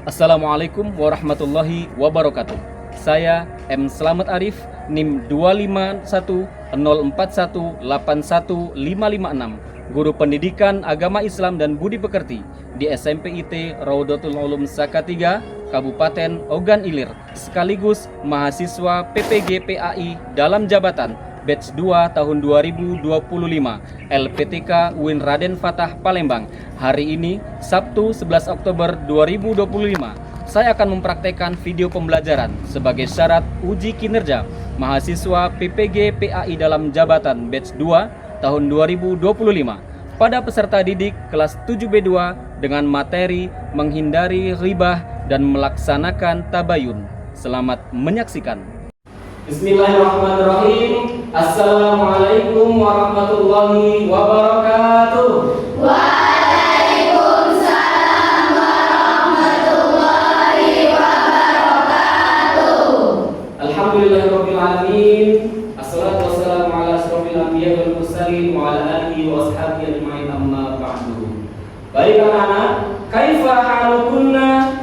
Assalamualaikum warahmatullahi wabarakatuh. Saya M. Slamet Arif, NIM 25104181556, Guru Pendidikan Agama Islam dan Budi Pekerti di SMP IT Raudatul Ulum Saka 3, Kabupaten Ogan Ilir, sekaligus mahasiswa PPG PAI dalam jabatan Batch 2 tahun 2025 LPTK UIN Raden Fatah Palembang. Hari ini Sabtu 11 Oktober 2025 saya akan mempraktekkan video pembelajaran sebagai syarat uji kinerja mahasiswa PPG PAI dalam jabatan Batch 2 tahun 2025 pada peserta didik kelas 7B2 dengan materi menghindari ribah dan melaksanakan tabayun. Selamat menyaksikan. Bismillahirrahmanirrahim. Assalamualaikum warahmatullahi wabarakatuh. Waalaikumsalam warahmatullahi wabarakatuh. Alhamdulillahirabbil alamin. Assalatu wassalamu ala asyrofil anbiya'i wal mursalin wa ala alihi wa ashabihi ajma'in, amma ba'du. Baik anak-anak, kaifa halukunna?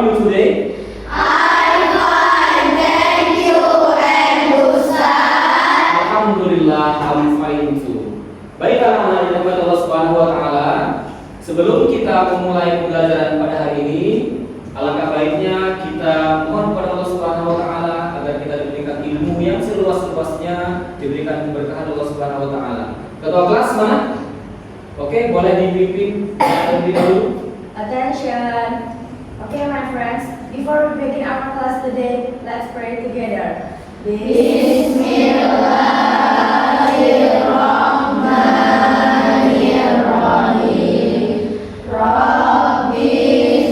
You today? I'm fine, thank you, and Ustaz. Alhamdulillah, I'm fine too. Baik anak-anak yang dirahmati Allah Subhanahu wa taala, sebelum kita memulai pembelajaran pada hari ini, alangkah baiknya kita mohon kepada Allah Subhanahu wa taala agar kita diberikan ilmu yang seluas-luasnya, diberikan keberkahan Allah Subhanahu wa taala. Ketua kelas mana? Oke, boleh dipimpin terlebih dahulu. Attention! Okay, my friends, before we begin our class today, let's pray together. Bismillahirrahmanirrahim. Rabbi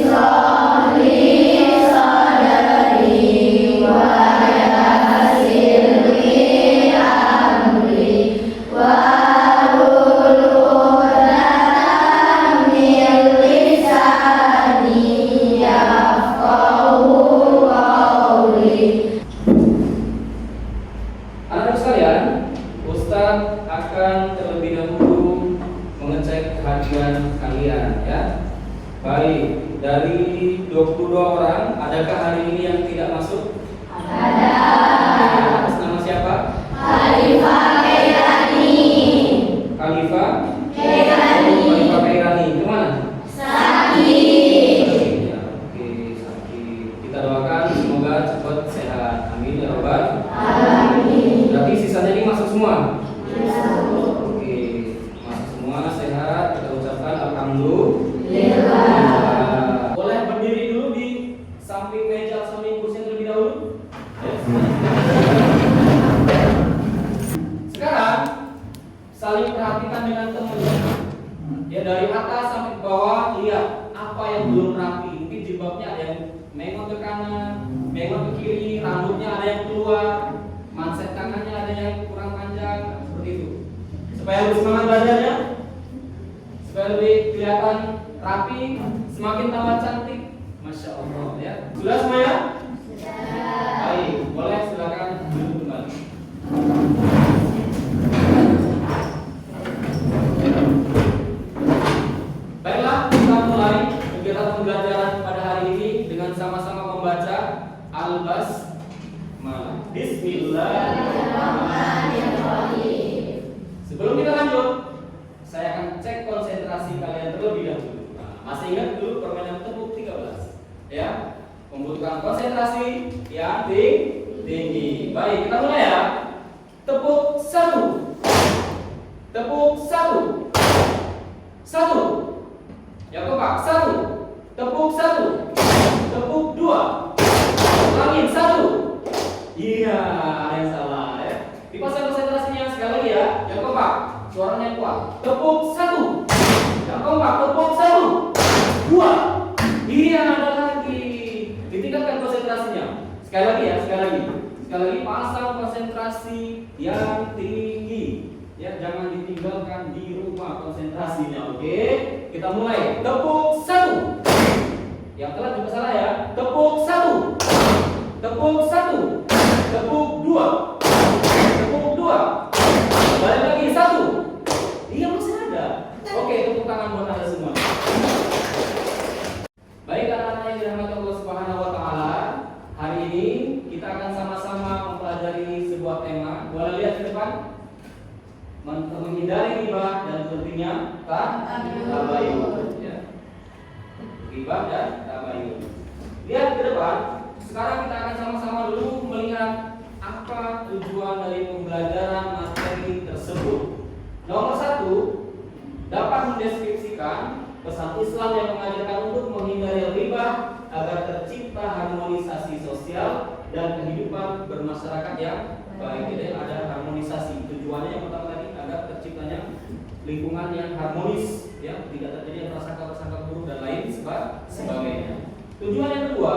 shrah li sadri wa yassir li amri wahlul 'uqdatam min lisani yafqahu qawli. Anak-anak sekalian, Ustadz akan terlebih dahulu mengecek kehadiran kalian ya. Baik, dari 22 orang, adakah hari ini yang tidak masuk? Ada Atas nama siapa? Khalifah Kairani. Khalifah Kairani. Khalifah Kairani. Kemana? Sakit. Ya, oke, sakit. Kita doakan semoga cepat sehat. Amin ya robbal. Amin. Berarti sisanya ini masuk semua. Masuk. Oke, masuk semua sehat. Kita ucapkan alhamdulillah. Boleh berdiri dulu di samping meja, samping kursi terlebih dahulu. Sekarang saling perhatikan dengan teman. Ya, dari atas sampai ke bawah, lihat apa yang belum rapi. Mungkin jilbabnya ada yang mengok ke kanan, mengok ke kiri, rambutnya ada yang keluar, manset tangannya ada yang kurang panjang, seperti itu. Supaya lebih semangat belajarnya, supaya lebih kelihatan rapi, semakin tambah cantik. Masya Allah ya. Sudah semuanya? Baik, boleh silakan duduk kembali. Baiklah, kita mulai kegiatan pembelajaran pada hari ini dengan sama-sama membaca Al-Basmalah. Bismillahirrahmanirrahim. Sebelum kita lanjut, saya akan cek konsentrasi kalian terlebih dahulu. Masih ingat dulu permainan tepuk 13? Ya, membutuhkan konsentrasi yang tinggi. Baik, kita mulai ya. Tepuk 1. Tepuk 1. 1. Yang keempat, 1. Tepuk 1. Tepuk 2. Ulangi 1. Iya, ada yang salah ya. Dipasang konsentrasinya sekali lagi ya. Yang keempat, suaranya kuat. Tepuk 1. Yang keempat, tepuk 1. 2. Iya, ada lagi. Ditingkatkan konsentrasinya. Sekali lagi ya, sekali lagi. Sekali lagi pasang konsentrasi yang tinggi. Ya, jangan ditinggalkan di rumah konsentrasinya, oke? Kita mulai. Tepuk 1. Yang telat juga salah ya. Tepuk 1. Tepuk 1. Tepuk 2. Tepuk 2. Balik lagi 1. Iya, masih ada. menghindari riba dan tentunya tabayun. Ya. Riba dan tabayun. Lihat ke depan. Sekarang kita akan sama-sama dulu melihat apa tujuan dari pembelajaran materi tersebut. Nomor 1, dapat mendeskripsikan pesan Islam yang mengajarkan untuk menghindari riba agar tercipta harmonisasi sosial dan kehidupan bermasyarakat yang baik. Jadi ada harmonisasi. Tujuannya yang pertama tadi agar terciptanya lingkungan yang harmonis, ya, tidak terjadi prasangka-prasangka buruk dan lain sebagainya. Tujuan yang kedua,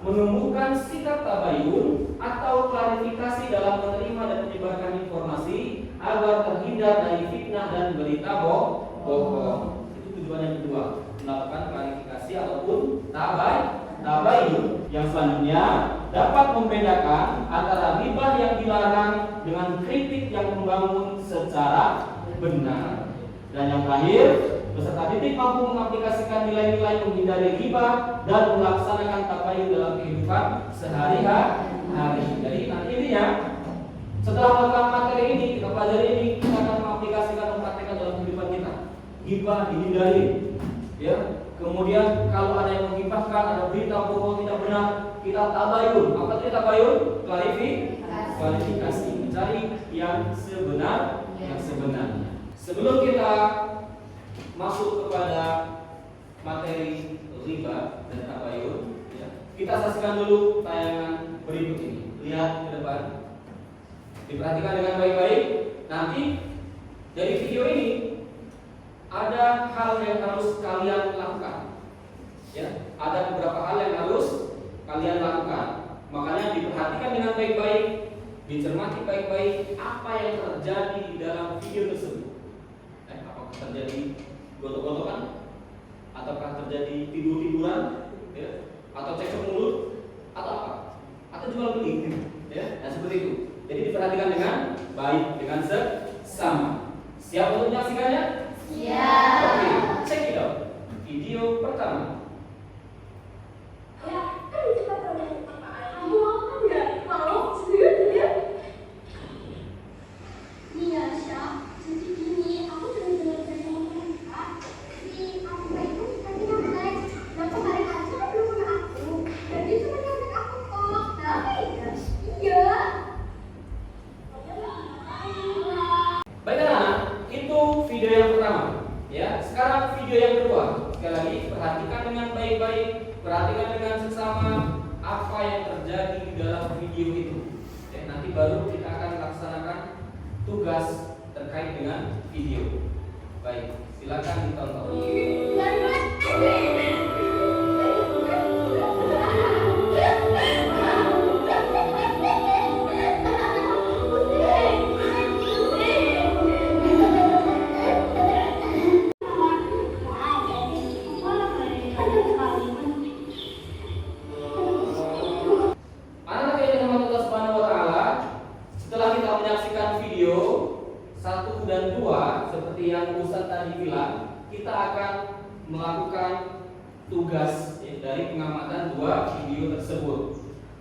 menumbuhkan sikap tabayun atau klarifikasi dalam menerima dan menyebarkan informasi agar terhindar dari fitnah dan berita bohong. Itu tujuan yang kedua, melakukan klarifikasi ataupun tabayun. Yang selanjutnya, dapat membedakan antara riba yang dilarang dengan kritik yang membangun secara benar. Dan yang terakhir, peserta didik mampu mengaplikasikan nilai-nilai menghindari riba dan melaksanakan tabayun dalam kehidupan sehari-hari. Jadi nanti intinya, setelah melakukan materi ini, kita pelajari ini, kita akan mengaplikasikan, mempraktekkan dalam kehidupan kita. Riba dihindari, ya. Kemudian kalau ada yang menghibahkan, ada berita bohong tidak benar, kita tabayun. Apa itu tabayun? Klarifikasi, mencari yang sebenarnya. Sebelum kita masuk kepada materi riba dan tabayun, ya, kita saksikan dulu tayangan berikut ini. Lihat ke depan, diperhatikan dengan baik-baik. Nanti dari video ini ada hal yang harus kalian lakukan, ya. Ada beberapa hal yang harus kalian lakukan. Makanya diperhatikan dengan baik-baik, dicermati baik-baik apa yang terjadi di dalam video tersebut. Apakah terjadi gotok-gotokan, ataukah terjadi tidur-tiduran, ya, atau cekcok mulut, atau apa, atau jual beli, ya, nah seperti itu. Jadi diperhatikan dengan baik, dengan seksama. Siap untuk menyaksikannya? Siap. Oke, check it out. Video pertama. Baiklah anak, itu video yang pertama. Ya, sekarang video yang kedua. Sekali lagi perhatikan dengan baik-baik, perhatikan dengan seksama apa yang terjadi di dalam video itu. Ya, nanti baru kita akan laksanakan tugas terkait dengan video. Baik, silakan ditonton. Anak-anak yang dirahmati Allah Subhanahu wa Ta'ala, setelah kita menyaksikan video 1 dan 2 seperti yang Ustaz tadi bilang, kita akan melakukan tugas, ya, dari pengamatan 2 video tersebut.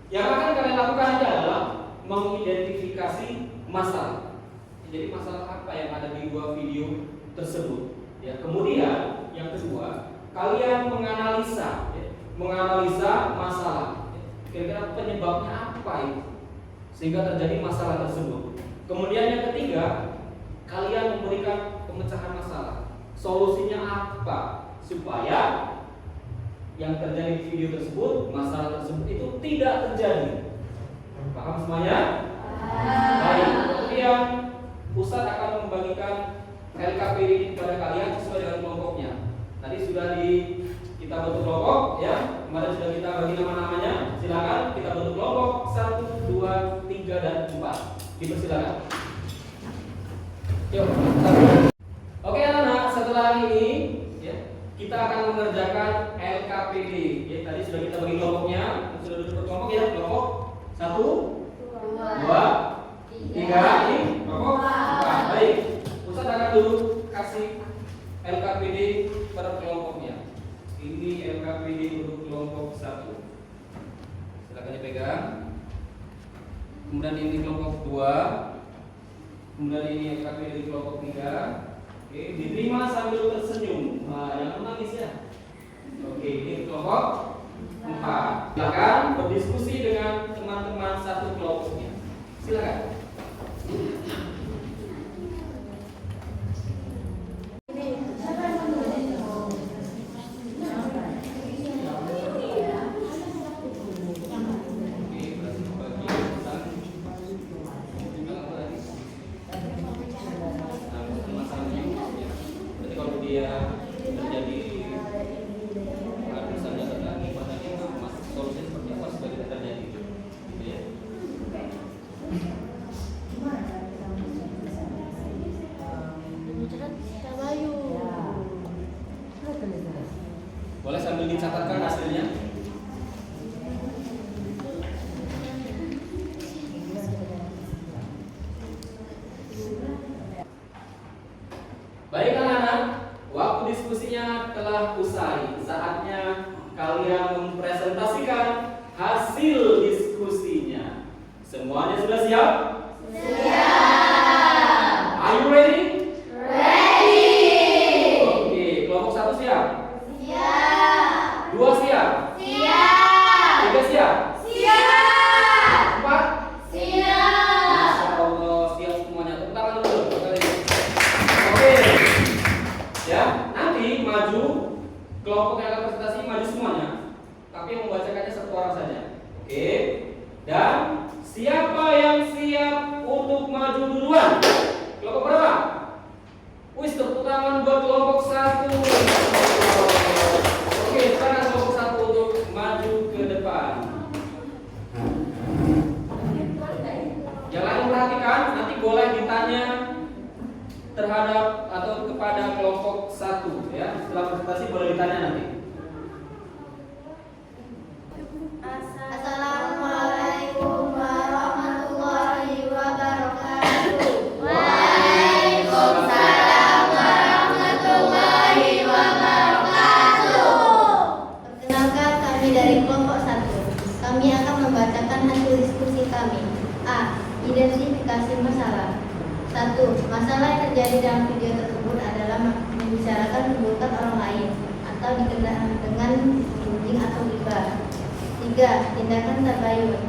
Yang akan kalian lakukan adalah mengidentifikasi masalah. Jadi masalah apa yang ada di 2 video tersebut. Ya, kemudian yang kedua, kalian menganalisa, ya, menganalisa masalah. Kira-kira penyebabnya apa itu sehingga terjadi masalah tersebut. Kemudian yang ketiga, kalian memberikan pemecahan masalah. Solusinya apa supaya yang terjadi di video tersebut, masalah tersebut itu tidak terjadi. Paham semuanya? Baik. Kemudian Ustaz akan membagikan LKPD ini kepada kalian sesuai dengan kelompoknya. Tadi sudah kita bentuk kelompok, ya. Kemarin sudah kita bagi nama-namanya. Silakan kita bentuk kelompok 1, 2, 3 dan 4. Dipersilakan. Yuk. Oke anak-anak, setelah ini, ya, kita akan mengerjakan LKPD. Ya, tadi sudah kita bagi kelompoknya. Sudah duduk kelompok, ya. Kelompok 1, 2, 3. Ini kelompok 4. Baik. Ustaz akan dulu kasih LKPD per kelompoknya. Ini LKPD untuk kelompok 1. Silakan dipegang. Kemudian ini kelompok 2. Kemudian ini LKP dari kelompok 3. Oke, diterima sambil tersenyum. Jangan menangis ya. Oke, ini kelompok 4. Silakan berdiskusi dengan teman-teman satu kelompoknya. Silakan. Boleh sambil dicatatkan hasilnya. Baik anak-anak, waktu diskusinya telah usai. Saatnya kalian mempresentasikan hasil diskusinya. Semuanya sudah siap? Siap. Are you ready? Ready. Oke, kelompok 1 siap? Siap. 2 siap? Siap. 3 siap? Siap. 4? Siap. Masya Allah, siap semuanya. Tepuk tangan dulu. Oke. Ya, nanti maju kelompok yang akan presentasi maju semuanya. Tapi yang membacakannya satu orang saja. Oke. Dan siapa yang siap untuk maju duluan? Kelompok berapa? Wis, tepuk tangan buat kelompok 1. Oke, sekarang kelompok 1 untuk maju ke depan. Yang lain perhatikan, nanti boleh ditanya terhadap atau kepada kelompok 1 ya. Setelah presentasi boleh ditanya nanti. Assalamualaikum warahmatullahi wabarakatuh. Waalaikumsalam warahmatullahi wabarakatuh. Perkenalkan, kami dari kelompok 1. Kami akan membacakan hasil diskusi kami. A. Identifikasi masalah. 1. Masalah yang terjadi dalam video tersebut adalah membicarakan keburukan orang lain atau dikenal dengan gunjing atau ghibah. 3. Tindakan tabayun.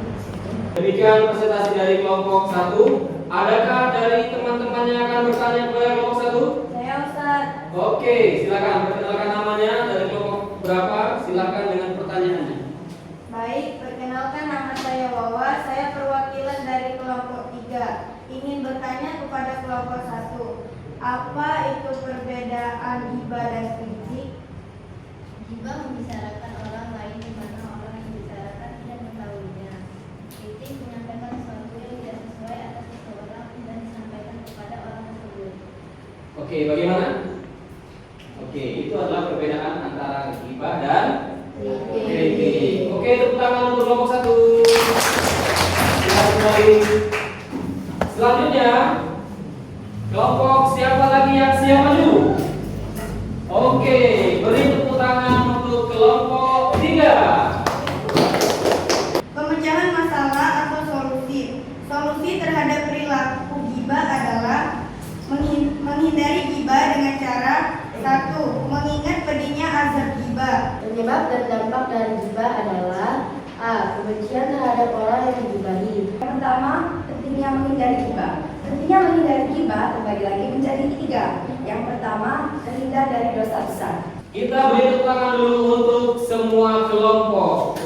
Demikian presentasi dari kelompok 1. Adakah dari teman-teman yang akan bertanya kepada kelompok 1? Saya Ustaz. Oke, silakan perkenalkan namanya, dari kelompok berapa? Silakan dengan pertanyaannya. Baik, perkenalkan nama saya Wawa. Saya perwakilan dari kelompok 3. Ingin bertanya kepada kelompok 1. Apa itu perbedaan ghibah dan kritik? Ghibah membicarakan orang lain di mana orang yang dibicarakan tidak mengetahuinya. Kritik menyampaikan sesuatu yang tidak sesuai atas seseorang dan disampaikan kepada orang tersebut. Oke, bagaimana? Oke, itu adalah perbedaan antara ghibah dan kritik. Oke, tepuk tangan untuk kelompok 1. Silakan kembali. Selanjutnya, kelompok siapa lagi yang siap maju? Oke, beri tepuk tangan untuk kelompok 3. Pemecahan masalah atau solusi. Solusi terhadap perilaku ghibah adalah menghindari ghibah dengan cara 1. Mengingat pedihnya azab ghibah. Penyebab dan dampak dari ghibah adalah A. Kebencian terhadap orang yang digibahi. Yang pertama, pentingnya menghindari ghibah. Pentingnya menghindari ghibah terbagi lagi menjadi 3. Yang pertama, terhindar dari dosa besar. Kita beri tepuk tangan dulu untuk semua kelompok.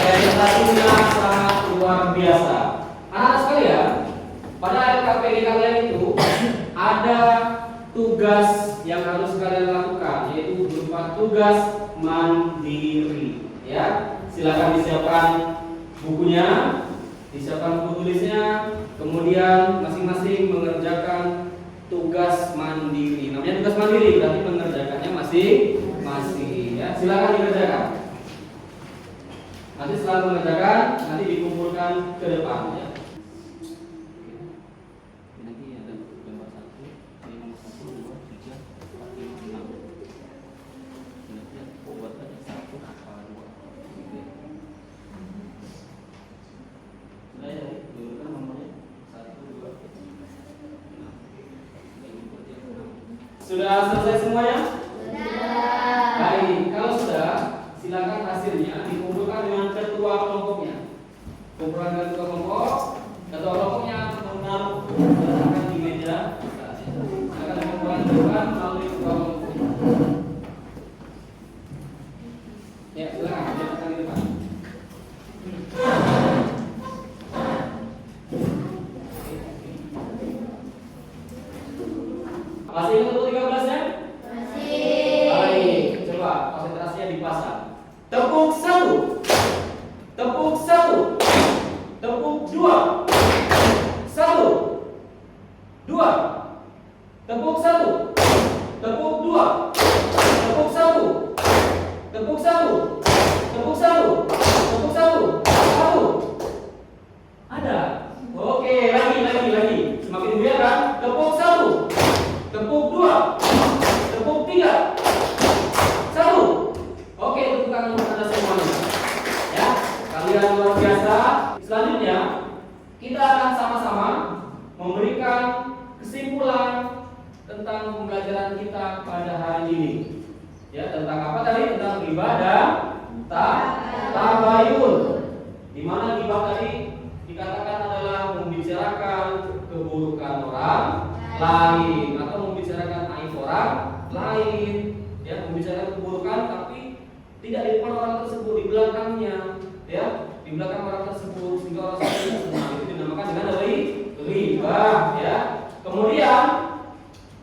Presentasinya sangat luar biasa. Anak-anak sekalian, pada LKPD kalian itu ada tugas yang harus kalian lakukan, yaitu berupa tugas mandiri. Ya, silakan disiapkan bukunya, disiapkan buku tulisnya, kemudian masing-masing mengerjakan tugas mandiri. Namanya tugas mandiri berarti mengerjakannya masing-masing. Ya, silakan dikerjakan. Nanti setelah mengerjakan, nanti dikumpulkan ke depan. Ya. Nanti ada gambar 1, ini nomor 1, 2, 3, 4, 5, 6. Nanti buat aja 1 apa 2, 3. Sudah ya, dulu kan nomornya 1, 2, 3. Sudah selesai semuanya? Sudah. Baik, kalau sudah, silakan hasilnya dikumpulkan dengan ketua kelompoknya. Kumpulan ketua kelompoknya menaruh letakkan di meja. Silakan dikumpulkan melalui ketua kelompoknya. Ya, silakan letakkan di depan. Masih ingat untuk 13-nya? Masih. Baik, coba konsentrasinya dipasang. Tepuk 1, tepuk 1, tepuk 2, 1, 2, tepuk 1, tepuk 2, tepuk 1, tepuk 1, tepuk 1, tepuk 1, 1. Ada. Oke, lagi. Semakin biar kan? Tepuk 1, tepuk 2, tepuk 3, 1. Oke, tepuk tangan untuk Anda semuanya. Ya, kalian luar biasa. Selanjutnya, kita akan sama-sama memberikan kesimpulan tentang pembelajaran kita pada hari ini. Ya, tentang apa tadi? Tentang ghibah dan tabayun. Di mana ghibah tadi dikatakan adalah membicarakan keburukan orang lain atau membicarakan aib orang lain, ya, membicarakan keburukan tapi tidak di depan orang tersebut, di belakangnya, ya, di belakang orang tersebut sehingga orang tersebut tidak senang. Itu dinamakan dengan ghibah, ya. Kemudian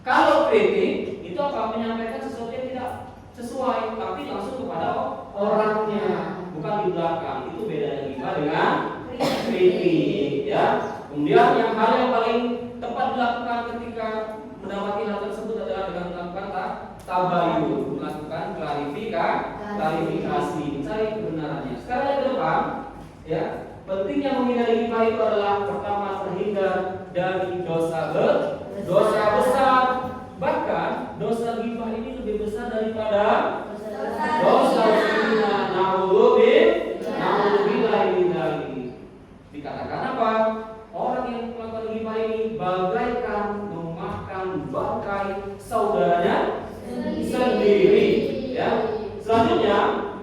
kalau kritik itu apa? Menyampaikan sesuatu yang tidak sesuai tapi langsung kepada orangnya, bukan di belakang. Itu bedanya ghibah dengan kritik, ya. Kemudian hal yang paling tepat dilakukan ketika mendapati hal tersebut adalah dengan melakukan tabayun, melakukan klarifikasi, mencari kebenarannya. Sekarang yang ke depan, ya, pentingnya menghindari ghibah itu adalah pertama terhindar dari dosa besar. Bahkan dosa ghibah ini lebih besar daripada dosa zina. Naudzubillahi min dzalik. Dikatakan apa? Orang yang melakukan ghibah ini bagaikan memakan bangkai saudaranya sendiri. Ya. Selanjutnya,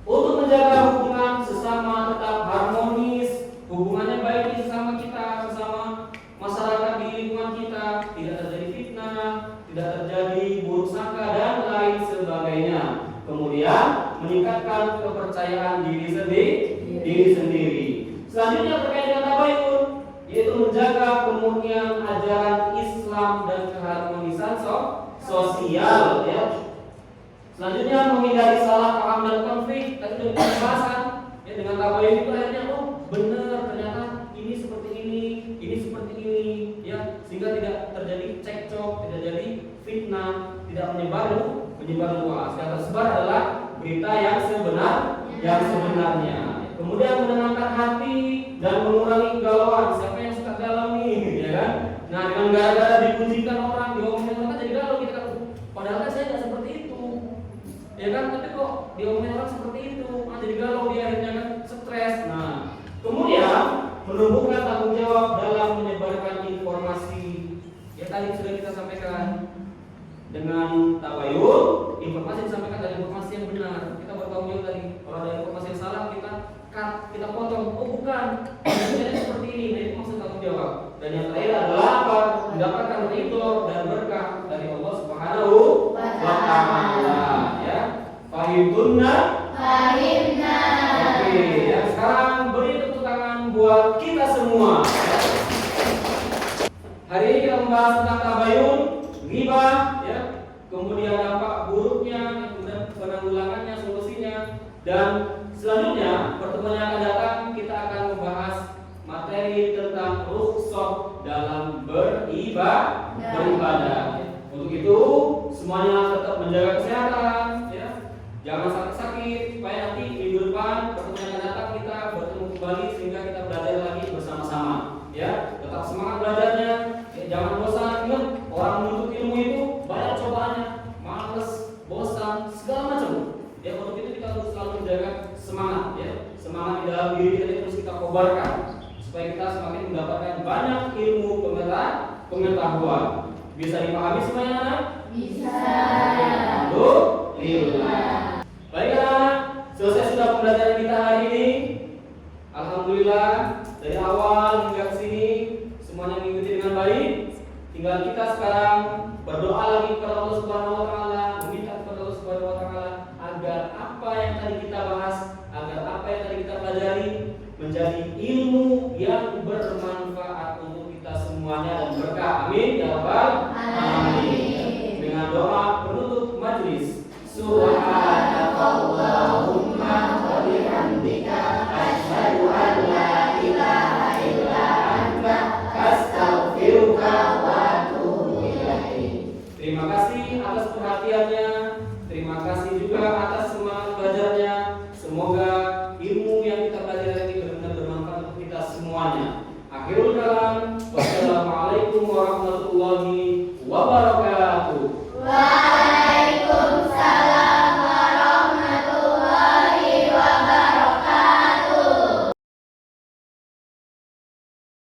untuk menjaga hubungan sesama tetap harmonis, hubungannya baik di sesama kita, sesama masyarakat di lingkungan kita, tidak terjadi fitnah, tidak terjadi buruk sangka dan lain sebagainya. Kemudian meningkatkan kepercayaan diri sendiri. Selanjutnya terkait dengan tabayun, yaitu menjaga kemurnian ajaran Islam dan keharmonisan sosial, ya. Selanjutnya menghindari salah paham dan konflik. Tadi sudah kita bahasan, ya, dengan tabayun itu akhirnya benar, ternyata ini seperti ini seperti ini, ya, sehingga tidak terjadi cekcok, tidak jadi fitnah, tidak menyebar luas. Yang tersebar adalah berita yang sebenarnya. Kemudian menenangkan hati dan mengurangi kegalauan. Siapa yang suka galau nih, ya kan? Nah, dengan gara-gara dipujikan orang, diomongin orang jadi galau, kita kan, padahal kan saya tidak seperti itu, ya kan? Tapi kok diomongin orang seperti itu, jadi galau, dia akhirnya kan stres. Nah, kemudian menumbuhkan tanggung jawab dalam menyebarkan informasi. Ya, tadi sudah kita sampaikan dengan tabayun, informasi disampaikan dari informasi yang benar. Kita bertanggung jawab tadi. Kalau ada informasi yang salah, kita potong. Oh, bukan, ini seperti ini. Nah, itu maksud tanggung jawab. Dan yang terakhir adalah apa? Mendapatkan ridho dan berkah dari Allah Subhanahu wa Ta'ala. Ya, fahimna. Oke, ya, sekarang beri tepuk tangan buat kita semua. Hari ini kita membahas tentang tabayun, ghibah, ya, kemudian dampak buruknya, kemudian penanggulangannya, solusinya, dan selanjutnya pertemuan yang akan datang kita akan membahas materi tentang rukhsah dalam beribadah. Untuk itu semuanya tetap menjaga kesehatan, ya, jangan sakit-sakit, supaya nanti minggu depan pertemuan yang akan datang kita bertemu kembali sehingga kita belajar lagi bersama-sama. Ya, tetap semangat belajarnya, ya, jangan bosan. Ingat, orang menuntut ilmu itu banyak cobaannya, males, bosan, segala macam. Ya, untuk itu kita harus selalu menjaga semangat, ya, semangat di dalam diri kita terus kita kobarkan supaya kita semakin mendapatkan banyak ilmu pengetahuan. Bisa dipahami semuanya anak? Bisa. Alhamdulillah. Baik anak, selesai sudah pembelajaran kita hari ini. Alhamdulillah, dari awal hingga ke sini semuanya mengikuti dengan baik. Tinggal kita sekarang berdoa lagi kepada Allah Subhanahu wa taala, meminta kepada Allah Subhanahu wa taala agar apa yang tadi kita bahas, agar apa yang tadi kita pelajari menjadi ilmu yang bermanfaat untuk kita semuanya dan berkah. Amin ya rabbal alamin. Dengan doa penutup majelis. Subhanakallahumma wa bihamdika asyhadu an la ilaha illa anta astaghfiruka wa atubu ilaik. Terima kasih atas perhatiannya. Terima kasih juga atas